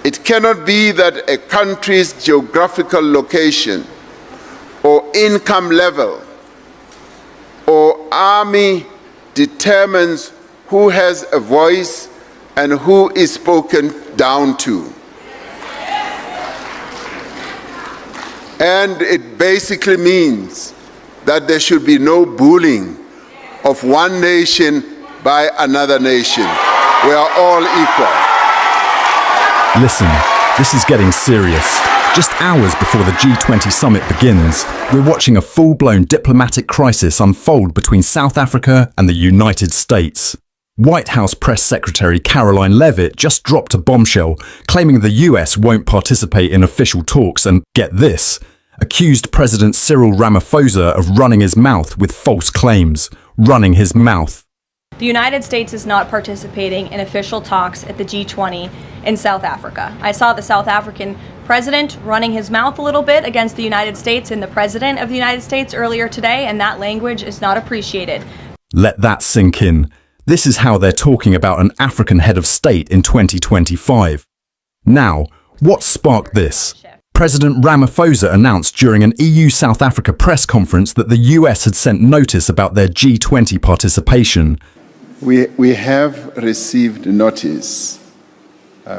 It cannot be that a country's geographical location or income level or army determines who has a voice and who is spoken down to. And it basically means that there should be no bullying of one nation by another nation. We are all equal. Listen, this is getting serious. Just hours before the G20 summit begins, we're watching a full-blown diplomatic crisis unfold between South Africa and the United States. White House Press Secretary Caroline Leavitt just dropped a bombshell, claiming the US won't participate in official talks and, get this, accused President Cyril Ramaphosa of running his mouth with false claims. Running his mouth. The United States is not participating in official talks at the G20 in South Africa. I saw the South African president running his mouth a little bit against the United States and the president of the United States earlier today, and that language is not appreciated. Let that sink in. This is how they're talking about an African head of state in 2025. Now, what sparked this? President Ramaphosa announced during an EU-South Africa press conference that the US had sent notice about their G20 participation. We have received notice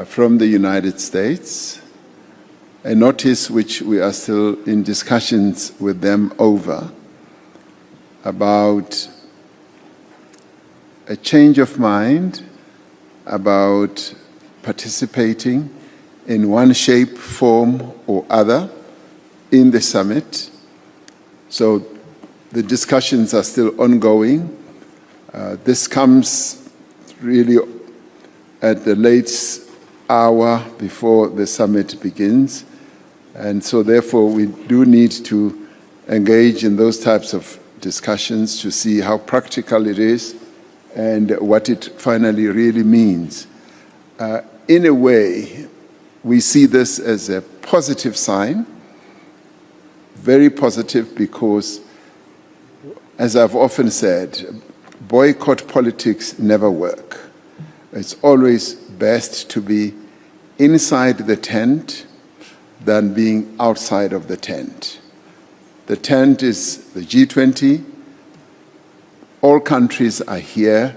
from the United States, a notice which we are still in discussions with them over, about a change of mind about participating in one shape, form, or other in the summit. So the discussions are still ongoing. This comes really at the late hour before the summit begins. And so therefore we do need to engage in those types of discussions to see how practical it is and what it finally really means. In a way, we see this as a positive sign, very positive, because, as I've often said, boycott politics never work. It's always best to be inside the tent than being outside of the tent. The tent is the G20. All countries are here,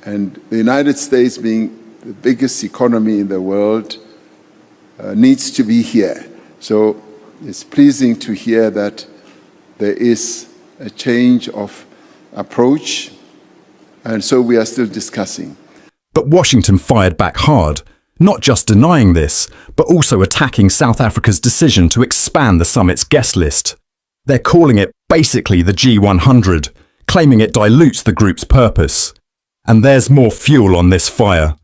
and the United States, being the biggest economy in the world, needs to be here. So it's pleasing to hear that there is a change of approach, and so we are still discussing. But Washington fired back hard, not just denying this, but also attacking South Africa's decision to expand the summit's guest list. They're calling it basically the G100, claiming it dilutes the group's purpose. And there's more fuel on this fire.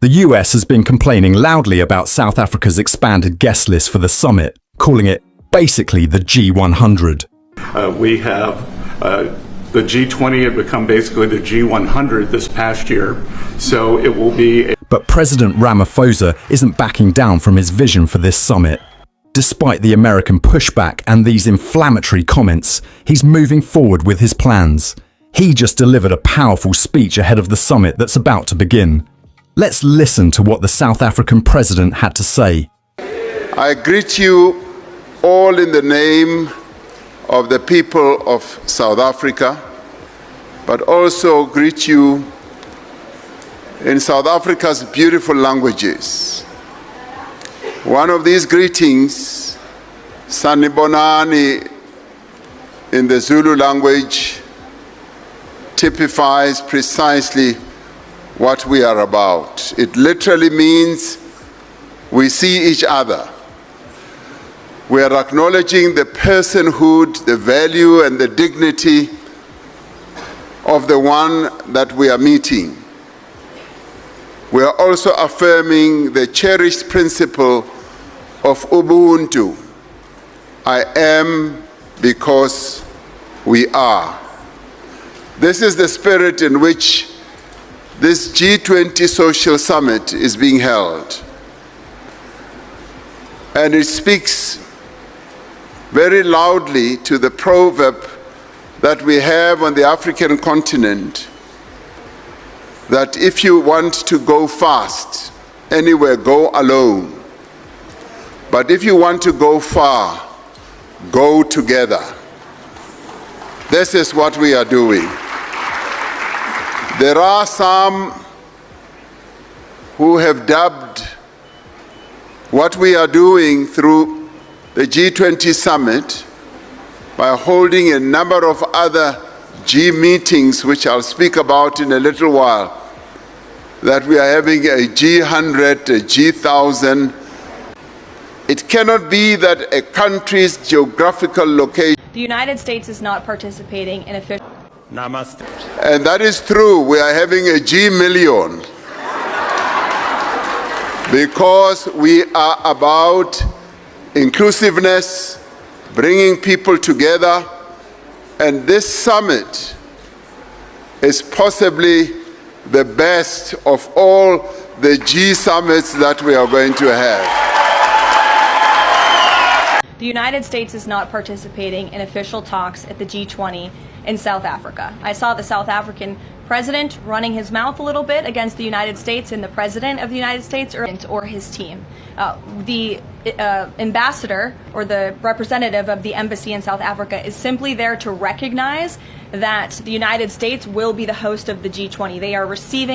The US has been complaining loudly about South Africa's expanded guest list for the summit, calling it basically the G100. We have the G20 had become basically the G100 this past year, so it will be... But President Ramaphosa isn't backing down from his vision for this summit. Despite the American pushback and these inflammatory comments, he's moving forward with his plans. He just delivered a powerful speech ahead of the summit that's about to begin. Let's listen to what the South African president had to say. I greet you all in the name of the people of South Africa, but also greet you in South Africa's beautiful languages. One of these greetings, Sanibonani in the Zulu language, typifies precisely what we are about. It literally means we see each other. We are acknowledging the personhood, the value, and the dignity of the one that we are meeting. We are also affirming the cherished principle of Ubuntu. I am because we are. This is the spirit in which this G20 Social Summit is being held. And it speaks very loudly to the proverb that we have on the African continent, that if you want to go fast, anywhere, go alone. But if you want to go far, go together. This is what we are doing. There are some who have dubbed what we are doing through the G20 summit by holding a number of other G meetings, which I'll speak about in a little while, that we are having a G100, a G1000. It cannot be that a country's geographical location... The United States is not participating in official... Namaste. And that is true. We are having a G1,000,000 because we are about inclusiveness, bringing people together, and this summit is possibly the best of all the G summits that we are going to have. The United States is not participating in official talks at the G20 in South Africa. I saw the South African president running his mouth a little bit against the United States and the president of the United States or his team. The ambassador or the representative of the embassy in South Africa is simply there to recognize that the United States will be the host of the G20. They are receiving